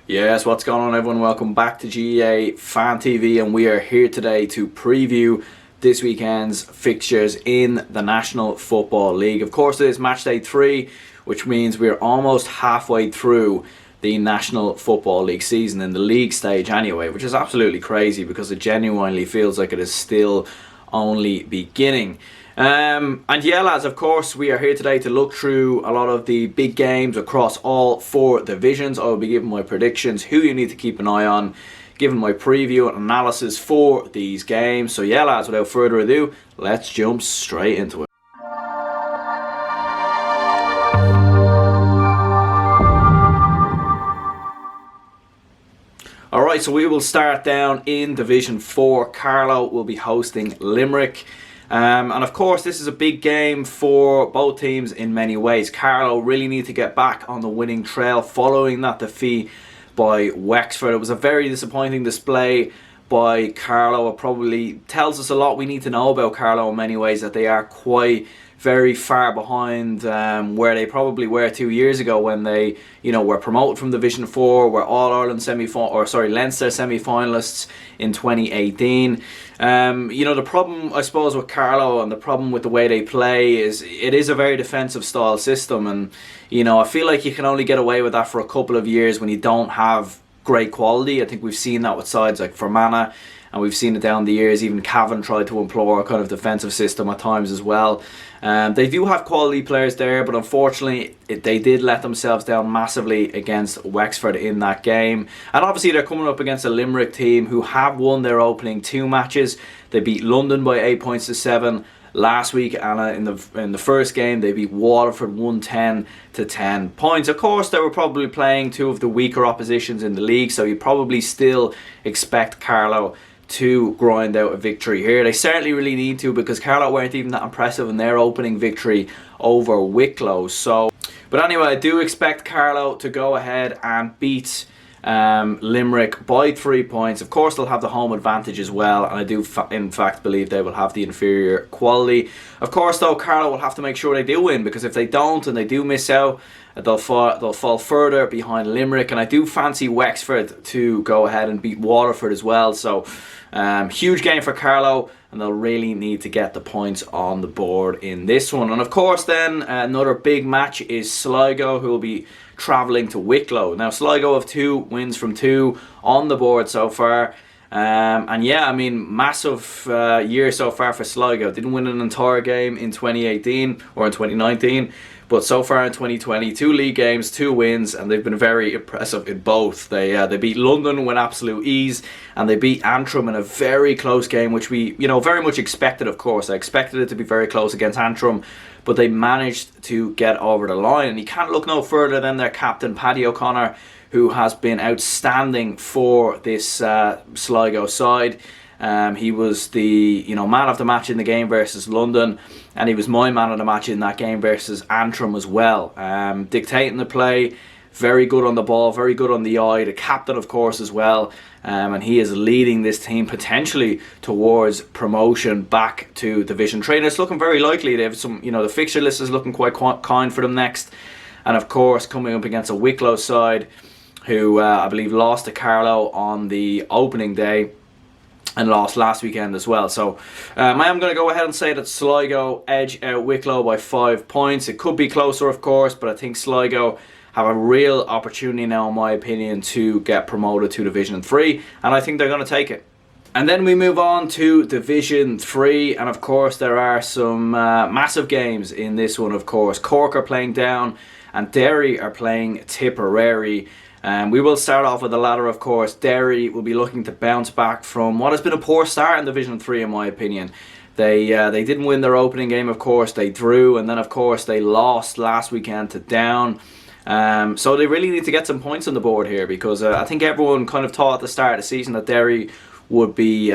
Yes, what's going on everyone? Welcome back to GEA Fan TV, and we are here today to preview this weekend's fixtures in the National Football League. Of course, it is Matchday 3, which means we're almost halfway through the National Football League season, in the league stage anyway, which is absolutely crazy because it genuinely feels like it is still only beginning. And yeah, lads, of course, we are here today to look through a lot of the big games across all four divisions. I will be giving my predictions, who you need to keep an eye on, giving my preview and analysis for these games. So yeah, lads, without further ado, let's jump straight into it. Alright, so we will start down in Division 4. Carlow will be hosting Limerick. And of course, this is a big game for both teams in many ways. Carlow really need to get back on the winning trail following that defeat by Wexford. It was a very disappointing display by Carlow. It probably tells us a lot we need to know about Carlow in many ways, that they are quite very far behind where they probably were 2 years ago when they, were promoted from Division 4, were All-Ireland Leinster semi-finalists in 2018. The problem, I suppose, with Carlow and the problem with the way they play is it is a very defensive style system, and I feel like you can only get away with that for a couple of years when you don't have great quality. I think we've seen that with sides like Fermanagh, and we've seen it down the years. Even Cavan tried to employ a kind of defensive system at times as well. They do have quality players there, but unfortunately they did let themselves down massively against Wexford in that game. And obviously they're coming up against a Limerick team who have won their opening 2 matches. They beat London by 8 points to 7 last week, and in the first game they beat Waterford 110 to 10 points. Of course, they were probably playing 2 of the weaker oppositions in the league, so you probably still expect Carlow to grind out a victory here. They certainly really need to, because Carlow weren't even that impressive in their opening victory over Wicklow. But anyway, I do expect Carlow to go ahead and beat Limerick by 3 points. Of course, they'll have the home advantage as well, and I do in fact believe they will have the inferior quality. Of course, though, Carlow will have to make sure they do win, because if they don't and they do miss out, they'll fall further behind Limerick. And I do fancy Wexford to go ahead and beat Waterford as well. So huge game for Carlow, and they'll really need to get the points on the board in this one. And of course then, another big match is Sligo, who will be travelling to Wicklow. Now, Sligo have 2 wins from 2 on the board so far. And yeah, I mean, massive year so far for Sligo. Didn't win an entire game in 2018 or in 2019, but so far in 2020, 2 league games, 2 wins, and they've been very impressive in both. They beat London with absolute ease, and they beat Antrim in a very close game, which we very much expected. Of course, I expected it to be very close against Antrim, but they managed to get over the line. And you can't look no further than their captain, Paddy O'Connor, who has been outstanding for this Sligo side. He was the man of the match in the game versus London, and he was my man of the match in that game versus Antrim as well. Dictating the play, very good on the ball, very good on the eye. The captain, of course, as well, and he is leading this team potentially towards promotion back to Division 3. And it's looking very likely. They have some, the fixture list is looking quite kind for them next, and of course coming up against a Wicklow side who I believe lost to Carlow on the opening day and lost last weekend as well. So I am going to go ahead and say that Sligo edge out Wicklow by 5 points. It could be closer, of course, but I think Sligo have a real opportunity now, in my opinion, to get promoted to Division 3, and I think they're going to take it. And then we move on to Division 3, and of course there are some massive games in this one. Of course, Cork are playing down, and Derry are playing Tipperary. We will start off with the latter, of course. Derry will be looking to bounce back from what has been a poor start in Division 3, in my opinion. They didn't win their opening game, of course. They drew, and then, of course, they lost last weekend to Down. So they really need to get some points on the board here, because I think everyone kind of thought at the start of the season that Derry would be,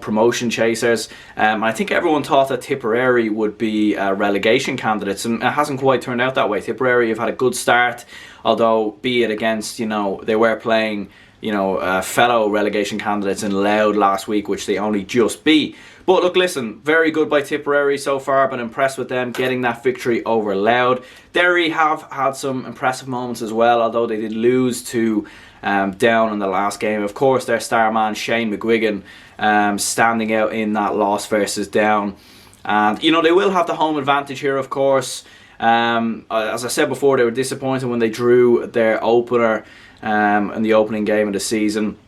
promotion chasers. I think everyone thought that Tipperary would be relegation candidates, and it hasn't quite turned out that way. Tipperary have had a good start, although be it against, they were playing fellow relegation candidates in Laois last week, which they only just beat. But look, listen, very good by Tipperary so far. Been impressed with them getting that victory over Laois. Derry have had some impressive moments as well, although they did lose to Down in the last game. Of course, their star man Shane McGuigan standing out in that loss versus Down. And, they will have the home advantage here, of course. As I said before, they were disappointed when they drew their opener in the opening game of the season,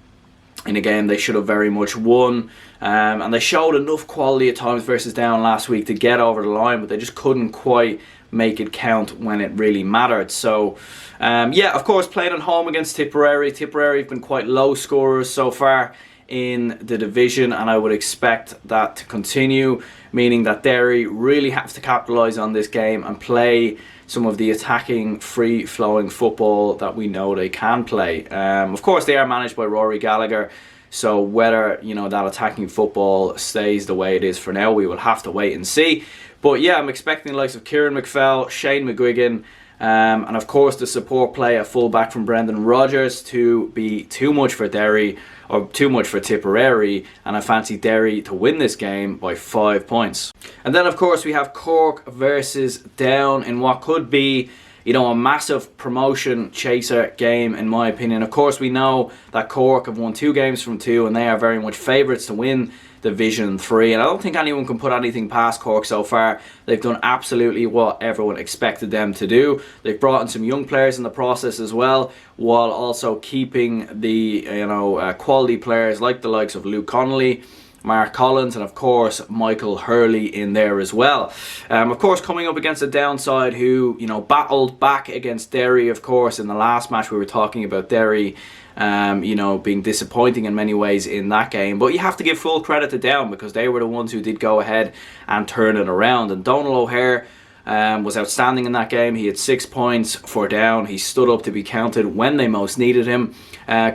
in a game they should have very much won. And they showed enough quality at times versus Down last week to get over the line, but they just couldn't quite make it count when it really mattered. So, yeah, of course, playing at home against Tipperary. Tipperary have been quite low scorers so far in the division, and I would expect that to continue, meaning that Derry really have to capitalise on this game and play some of the attacking, free-flowing football that we know they can play. Of course, they are managed by Rory Gallagher, so whether that attacking football stays the way it is for now, we will have to wait and see. But yeah, I'm expecting the likes of Kieran McFell, Shane McGuigan, and of course the support play at fullback from Brendan Rodgers to be too much for Derry, or too much for Tipperary, and I fancy Derry to win this game by 5 points. And then of course we have Cork versus Down in what could be a massive promotion chaser game, in my opinion. Of course, we know that Cork have won 2 games from 2, and they are very much favourites to win Division 3. And I don't think anyone can put anything past Cork so far. They've done absolutely what everyone expected them to do. They've brought in some young players in the process as well, while also keeping the quality players like the likes of Luke Connolly, Mark Collins, and of course Michael Hurley in there as well. Of course, coming up against a downside who battled back against Derry. Of course, in the last match we were talking about Derry being disappointing in many ways in that game, but you have to give full credit to Down because they were the ones who did go ahead and turn it around. And Donal O'Hare was outstanding in that game. He had 6 points for Down. He stood up to be counted when they most needed him.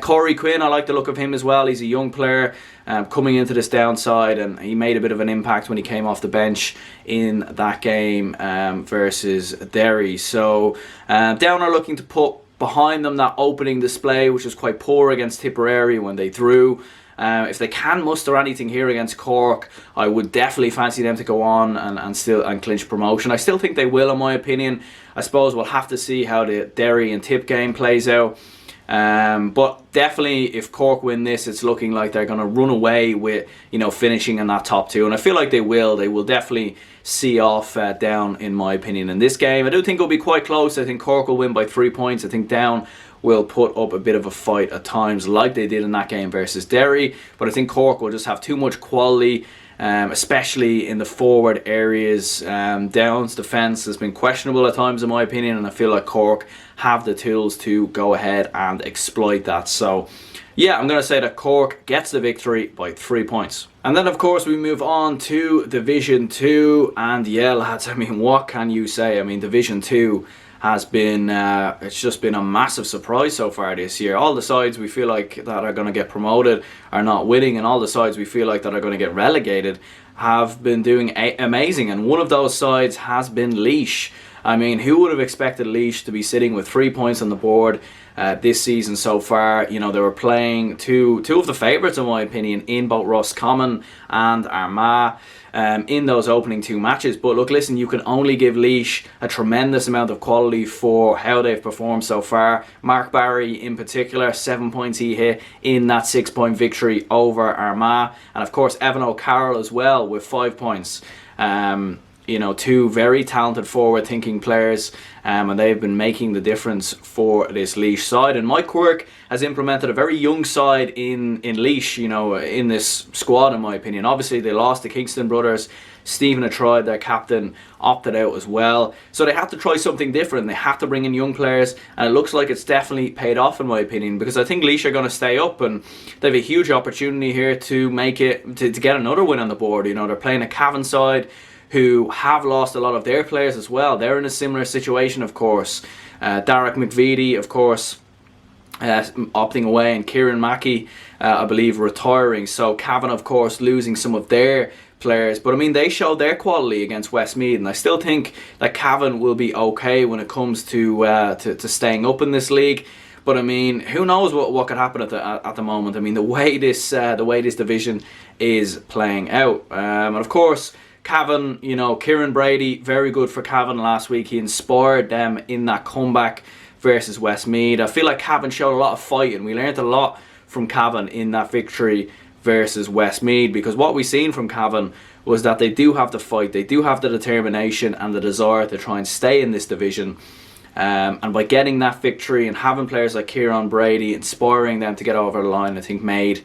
Corey Quinn, I like the look of him as well. He's a young player coming into this downside, and he made a bit of an impact when he came off the bench in that game versus Derry. So Down are looking to put behind them that opening display, which was quite poor against Tipperary when they drew. If they can muster anything here against Cork, I would definitely fancy them to go on and clinch promotion. I still think they will, in my opinion. I suppose we'll have to see how the Derry and Tip game plays out. But definitely, if Cork win this, it's looking like they're going to run away with finishing in that top 2, and I feel like they will. They will definitely see off Down, in my opinion, in this game. I do think it'll be quite close. I think Cork will win by 3 points. I think Down will put up a bit of a fight at times, like they did in that game versus Derry. But I think Cork will just have too much quality, especially in the forward areas. Down's defence has been questionable at times, in my opinion, and I feel like Cork have the tools to go ahead and exploit that. So yeah, I'm going to say that Cork gets the victory by 3 points. And then of course we move on to Division 2, and yeah, lads, what can you say? Division 2 has been it's just been a massive surprise so far this year. All the sides we feel like that are going to get promoted are not winning, and all the sides we feel like that are going to get relegated have been doing amazing, and one of those sides has been Laois. Who would have expected Laois to be sitting with 3 points on the board this season so far? They were playing two of the favourites, in my opinion, in both Roscommon and Armagh in those opening 2 matches. But look, listen, you can only give Laois a tremendous amount of quality for how they've performed so far. Mark Barry in particular, 7 points he hit in that 6-point victory over Armagh. And of course Evan O'Carroll as well with 5 points. 2 very talented forward-thinking players, and they've been making the difference for this Laois side. And Mike Quirk has implemented a very young side in Laois, in this squad, in my opinion. Obviously, they lost the Kingston brothers. Stephen Atroid, their captain, opted out as well. So they had to try something different. They had to bring in young players, and it looks like it's definitely paid off, in my opinion, because I think Laois are going to stay up, and they have a huge opportunity here to make it, to get another win on the board. They're playing a Cavan side who have lost a lot of their players as well. They're in a similar situation, of course. Derek McVitie, of course, opting away, and Kieran Mackey, I believe, retiring. So Cavan, of course, losing some of their players. But they showed their quality against Westmeath, and I still think that Cavan will be okay when it comes to staying up in this league. But I mean, who knows what could happen at the moment? I mean, the way this division is playing out, and of course, Cavan, you know, Kieran Brady, very good for Cavan last week. He inspired them in that comeback versus Westmeath. I feel like Cavan showed a lot of fight, and we learned a lot from Cavan in that victory versus Westmeath, because what we've seen from Cavan was that they do have the fight, they do have the determination and the desire to try and stay in this division. And by getting that victory and having players like Kieran Brady inspiring them to get over the line, I think made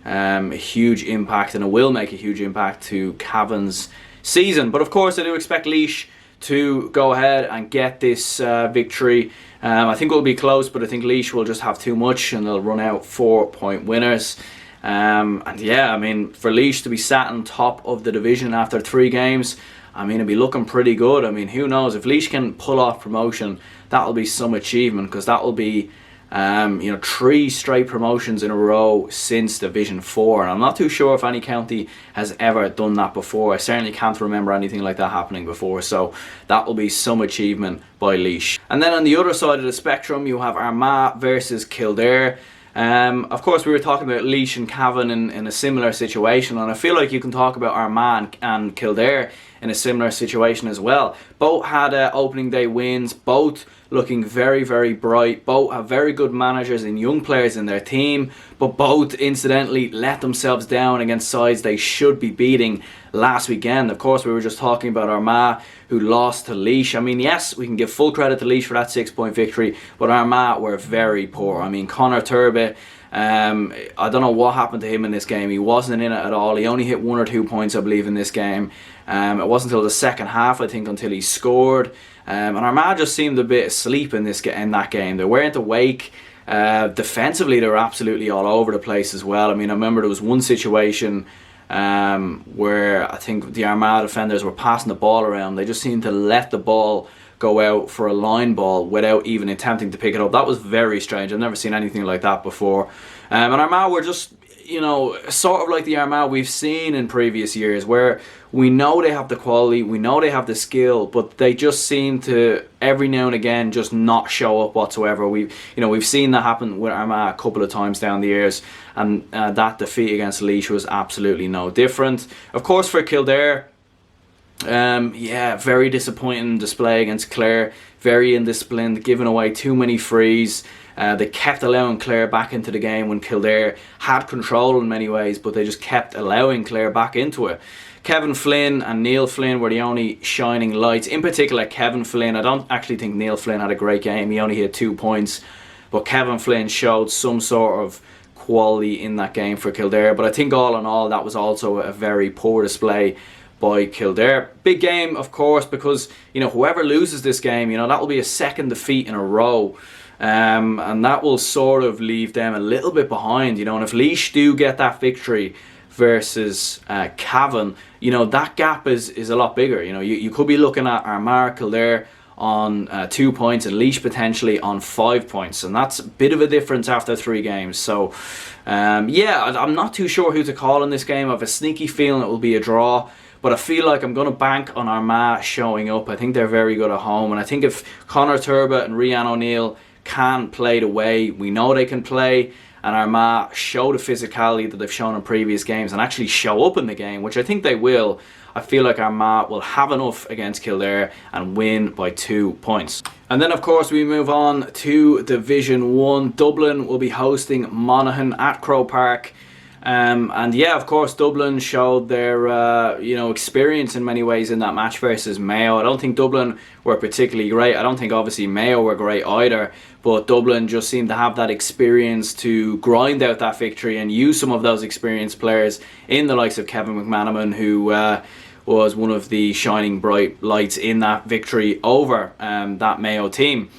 a huge impact, and it will make a huge impact to Cavan's season. But of course, I do expect Laois to go ahead and get this victory. I think it will be close, but I think Laois will just have too much and they'll run out 4-point winners. And yeah, I mean, for Laois to be sat on top of the division after 3 games, I mean, it'll be looking pretty good. I mean, who knows, if Laois can pull off promotion, that'll be some achievement, because that will be 3 straight promotions in a row since Division 4, and I'm not too sure if any county has ever done that before. I certainly can't remember anything like that happening before, so that will be some achievement by Laois. And then on the other side of the spectrum, you have Armagh versus Kildare. Of course, we were talking about Laois and Cavan in a similar situation, and I feel like you can talk about Armagh and Kildare in a similar situation as well. Both had opening day wins, both looking very, very bright, both have very good managers and young players in their team, but both incidentally let themselves down against sides they should be beating last weekend. Of course, we were just talking about Armagh, who lost to Laois. I mean, yes, we can give full credit to Laois for that 6-point victory, but Armagh were very poor. I mean, Conor Turby, I don't know what happened to him in this game. He wasn't in it at all. He only hit 1 or 2 points, I believe, in this game. It wasn't until the second half, I think, until he scored. And Armagh just seemed a bit asleep in that game. They weren't awake. Defensively, they were absolutely all over the place as well. I mean, I remember there was one situation where I think the Armagh defenders were passing the ball around. They just seemed to let the ball go out for a line ball without even attempting to pick it up. That was very strange. I've never seen anything like that before. And Armagh were just, you know, sort of like the Armagh we've seen in previous years, where we know they have the quality, we know they have the skill, but they just seem to every now and again just not show up whatsoever. We've seen that happen with Armagh a couple of times down the years, and that defeat against Laois was absolutely no different. Of course, for Kildare, very disappointing display against Clare. Very indisciplined, giving away too many frees. They kept allowing Clare back into the game when Kildare had control in many ways, but they just kept allowing Clare back into it. Kevin Flynn and Neil Flynn were the only shining lights. In particular, Kevin Flynn. I don't actually think Neil Flynn had a great game. He only hit 2 points, but Kevin Flynn showed some sort of quality in that game for Kildare. But I think all in all, that was also a very poor display by Kildare. Big game, of course, because whoever loses this game, that will be a second defeat in a row. And that will sort of leave them a little bit behind, and if Laois do get that victory versus Cavan, that gap is a lot bigger. You could be looking at Armagh, Kildare on 2 points and Laois potentially on 5 points, and that's a bit of a difference after 3 games. So I'm not too sure who to call in this game. I have a sneaky feeling it will be a draw, but I feel like I'm going to bank on Armagh showing up. I think they're very good at home, and I think if Conor Turby and Rian O'Neill can play the way we know they can play, and Armagh show the physicality that they've shown in previous games and actually show up in the game, which I think they will, I feel like Armagh will have enough against Kildare and win by 2 points. And then of course we move on to Division 1. Dublin will be hosting Monaghan at Croke Park. And yeah, of course, Dublin showed their experience in many ways in that match versus Mayo. I don't think Dublin were particularly great. I don't think obviously Mayo were great either, but Dublin just seemed to have that experience to grind out that victory and use some of those experienced players in the likes of Kevin McManaman, who was one of the shining bright lights in that victory over that Mayo team.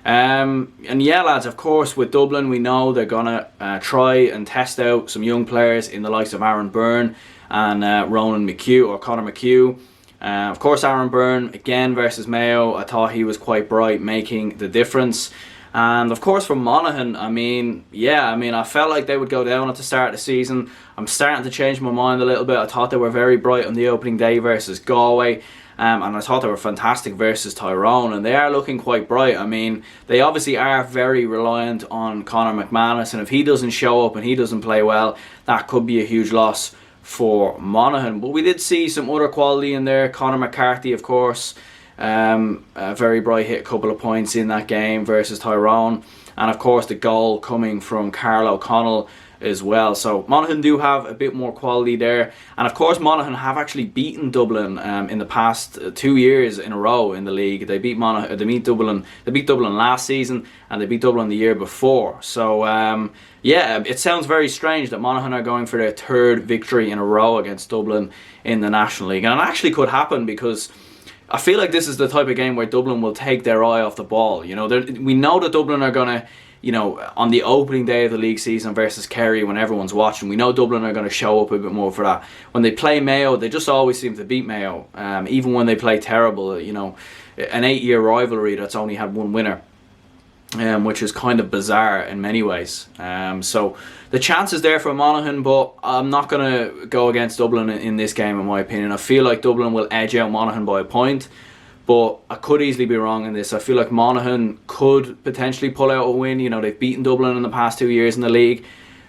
And yeah, lads, of course, with Dublin, we know they're gonna try and test out some young players in the likes of Aaron Byrne and Ronan McHugh, or Conor McHugh. Of course, Aaron Byrne again versus Mayo, I thought he was quite bright, making the difference. And of course, for Monaghan, I felt like they would go down at the start of the season. I'm starting to change my mind a little bit. I thought they were very bright on the opening day versus Galway. and I thought they were fantastic versus Tyrone, and they are looking quite bright. I mean, they obviously are very reliant on Conor McManus, and if he doesn't show up and he doesn't play well, that could be a huge loss for Monaghan. But we did see some other quality in there. Conor McCarthy, of course, very bright, hit a couple of points in that game versus Tyrone, and of course the goal coming from Carlow Connell as well. So Monaghan do have a bit more quality there, and of course Monaghan have actually beaten Dublin in the past 2 years in a row in the league. They beat Dublin last season, and they beat Dublin the year before. So yeah, it sounds very strange that Monaghan are going for their third victory in a row against Dublin in the National League, and it actually could happen because I feel like this is the type of game where Dublin will take their eye off the ball. You know, we know that Dublin are going to, you know, on the opening day of the league season versus Kerry, when everyone's watching, we know Dublin are going to show up a bit more for that. When they play Mayo, they just always seem to beat Mayo, even when they play terrible. You know, an 8-year rivalry that's only had one winner, which is kind of bizarre in many ways. So the chance is there for Monaghan, but I'm not going to go against Dublin in this game, in my opinion. I feel like Dublin will edge out Monaghan by a point, but I could easily be wrong in this. I feel like Monaghan could potentially pull out a win. You know, they've beaten Dublin in the past 2 years in the league,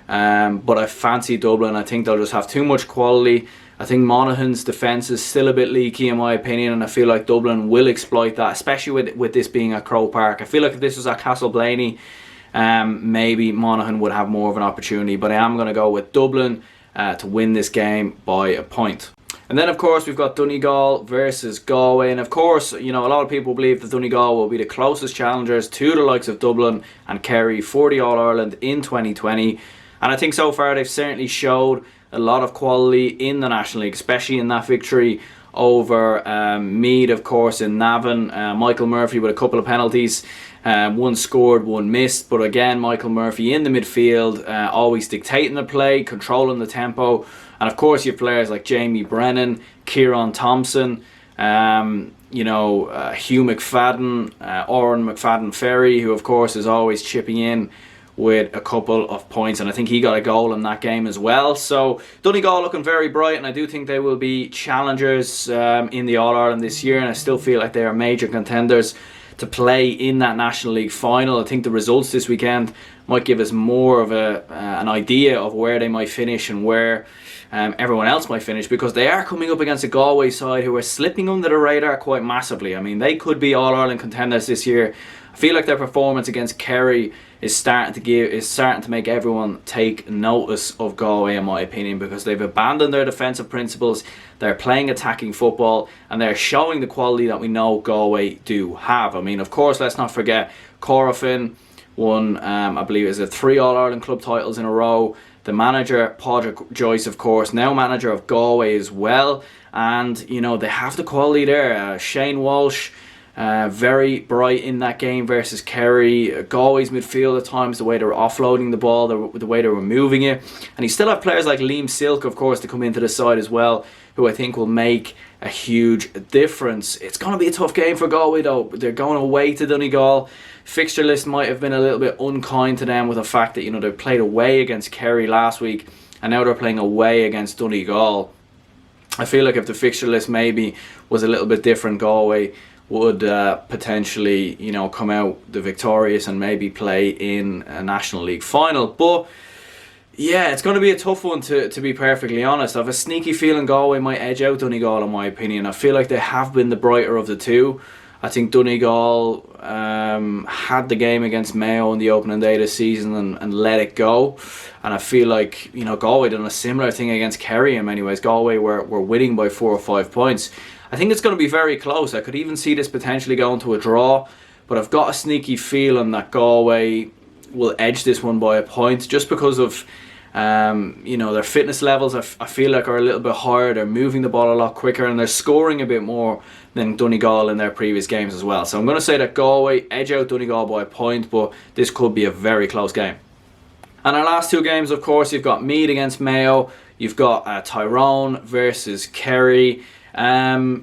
but I fancy Dublin. I think they'll just have too much quality. I think Monaghan's defence is still a bit leaky, in my opinion, and I feel like Dublin will exploit that, especially with this being at Croke Park. I feel like if this was at Castleblaney, maybe Monaghan would have more of an opportunity, but I am going to go with Dublin to win this game by a point. And then, of course, we've got Donegal versus Galway. And, of course, you know, a lot of people believe that Donegal will be the closest challengers to the likes of Dublin and Kerry for the All-Ireland in 2020. And I think so far they've certainly showed a lot of quality in the National League, especially in that victory over Meath, of course, in Navan. Michael Murphy with a couple of penalties. One scored, one missed. But again, Michael Murphy in the midfield, always dictating the play, controlling the tempo. And of course, you have players like Jamie Brennan, Kieran Thompson, Hugh McFadden, Oran McFadden-Ferry, who of course is always chipping in with a couple of points, and I think he got a goal in that game as well. So Donegal looking very bright, and I do think they will be challengers in the All-Ireland this year, and I still feel like they are major contenders to play in that National League final. I think the results this weekend might give us more of an idea of where they might finish and where everyone else might finish, because they are coming up against a Galway side who are slipping under the radar quite massively. I mean, they could be All-Ireland contenders this year. I feel like their performance against Kerry is starting to make everyone take notice of Galway, in my opinion, because they've abandoned their defensive principles. They're playing attacking football, and they're showing the quality that we know Galway do have. I mean, of course, let's not forget Corofin won, I believe, is it 3 All-Ireland club titles in a row. The manager, Padraig Joyce, of course, now manager of Galway as well, and you know they have the quality there. Shane Walsh, very bright in that game versus Kerry. Galway's midfield at times, the way they were offloading the ball, the way they were moving it, and you still have players like Liam Silk, of course, to come into the side as well, who I think will make a huge difference. It's going to be a tough game for Galway though. They're going away to Donegal. Fixture list might have been a little bit unkind to them with the fact that, you know, they played away against Kerry last week and now they're playing away against Donegal. I feel like if the fixture list maybe was a little bit different, Galway would potentially, you know, come out the victorious and maybe play in a National League final. But yeah, it's going to be a tough one to be perfectly honest. I have a sneaky feeling Galway might edge out Donegal, in my opinion. I feel like they have been the brighter of the two. I think Donegal had the game against Mayo on the opening day of the season and let it go. And I feel like, you know, Galway done a similar thing against Kerry in many ways. Galway were winning by 4 or 5 points. I think it's going to be very close. I could even see this potentially going to a draw. But I've got a sneaky feeling that Galway will edge this one by a point just because of you know, their fitness levels. I feel like are a little bit higher. They're moving the ball a lot quicker and they're scoring a bit more than Donegal in their previous games as well. So I'm going to say that Galway edge out Donegal by a point, but this could be a very close game. And our last 2 games, of course, you've got Meath against Mayo, you've got Tyrone versus Kerry.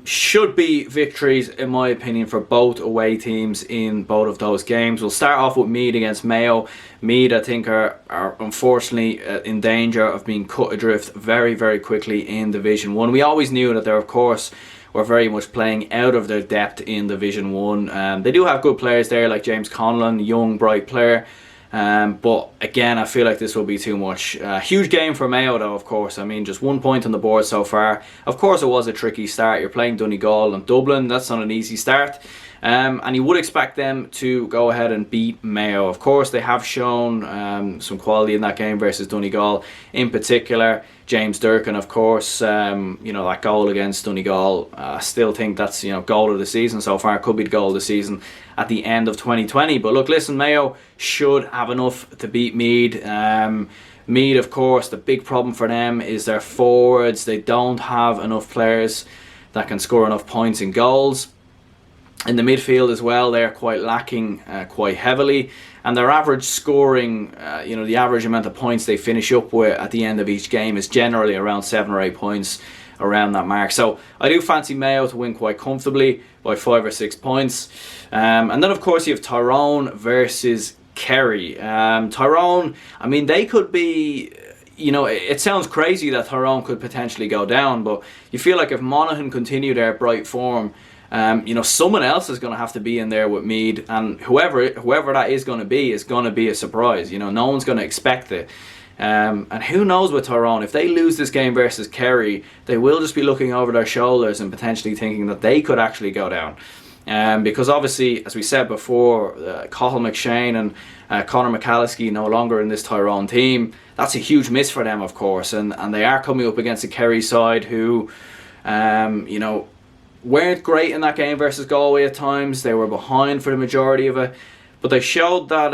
Should be victories, in my opinion, for both away teams in both of those games. We'll start off with Meath against Mayo. Meath, I think, are unfortunately in danger of being cut adrift very, very quickly in Division 1. We always knew that there, of course, were very much playing out of their depth in Division 1. They do have good players there like James Conlon, young, bright player. But again, I feel like this will be too much. Huge game for Mayo though, of course. I mean, just 1 point on the board so far. Of course it was a tricky start. You're playing Donegal and Dublin. That's not an easy start. And you would expect them to go ahead and beat Mayo. Of course, they have shown some quality in that game versus Donegal. In particular, James Durkin, of course, you know, that goal against Donegal. I still think that's, you know, goal of the season so far. Could be the goal of the season at the end of 2020. But look, listen, Mayo should have enough to beat Meath. Meath, of course, the big problem for them is their forwards. They don't have enough players that can score enough points and goals. In the midfield as well, they're quite lacking quite heavily, and their average scoring, you know, the average amount of points they finish up with at the end of each game is generally around 7 or 8 points, around that mark. So I do fancy Mayo to win quite comfortably by 5 or 6 points. And then of course you have Tyrone versus Kerry. Tyrone, I mean, they could be, you know, it sounds crazy that Tyrone could potentially go down, but you feel like if Monaghan continue their bright form, you know, someone else is going to have to be in there with Meath, and whoever that is going to be a surprise. You know, no one's going to expect it. And who knows with Tyrone, if they lose this game versus Kerry, they will just be looking over their shoulders and potentially thinking that they could actually go down. Because obviously, as we said before, Cathal McShane and Conor McCalliskey no longer in this Tyrone team. That's a huge miss for them, of course, and they are coming up against a Kerry side who, you know, weren't great in that game versus Galway at times. They were behind for the majority of it, but they showed that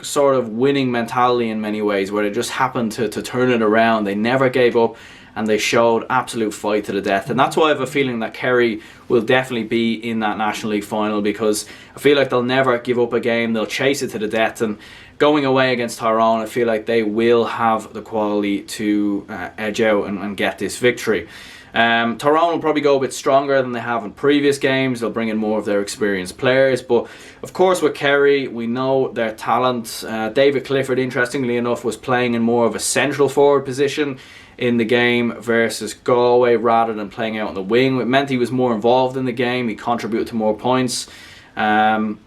sort of winning mentality in many ways, where they just happened to turn it around. They never gave up, and they showed absolute fight to the death. And that's why I have a feeling that Kerry will definitely be in that National League final, because I feel like they'll never give up a game. They'll chase it to the death, and going away against Tyrone, I feel like they will have the quality to edge out and get this victory. Tyrone will probably go a bit stronger than they have in previous games. They'll bring in more of their experienced players, but of course with Kerry, we know their talent. David Clifford, interestingly enough, was playing in more of a central forward position in the game versus Galway rather than playing out on the wing. It meant he was more involved in the game. He contributed to more points, and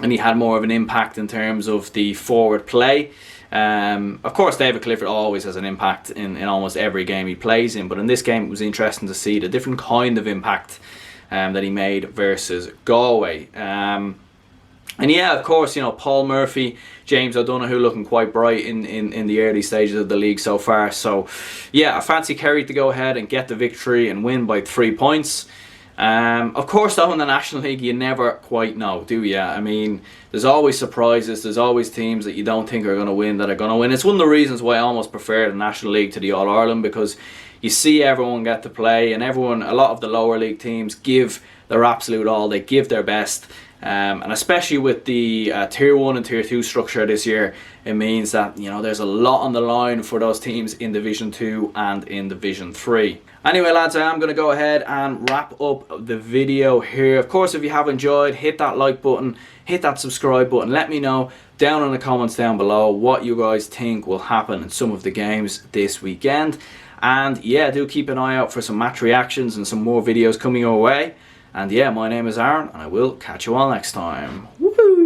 he had more of an impact in terms of the forward play. Of course, David Clifford always has an impact in almost every game he plays in, but in this game it was interesting to see the different kind of impact that he made versus Galway. And yeah, of course, you know, Paul Murphy, James O'Donoghue looking quite bright in the early stages of the league so far. So yeah, I fancy Kerry to go ahead and get the victory and win by 3 points. Of course, though, in the National League, you never quite know, do you? I mean, there's always surprises. There's always teams that you don't think are going to win that are going to win. It's one of the reasons why I almost prefer the National League to the All-Ireland, because you see everyone get to play, and everyone, a lot of the lower league teams give their absolute all. They give their best. And especially with the Tier 1 and Tier 2 structure this year, it means that, you know, there's a lot on the line for those teams in Division 2 and in Division 3. Anyway, lads, I am going to go ahead and wrap up the video here. Of course, if you have enjoyed, hit that like button, hit that subscribe button. Let me know down in the comments down below what you guys think will happen in some of the games this weekend. And yeah, do keep an eye out for some match reactions and some more videos coming your way. And yeah, my name is Aaron, and I will catch you all next time. Woohoo!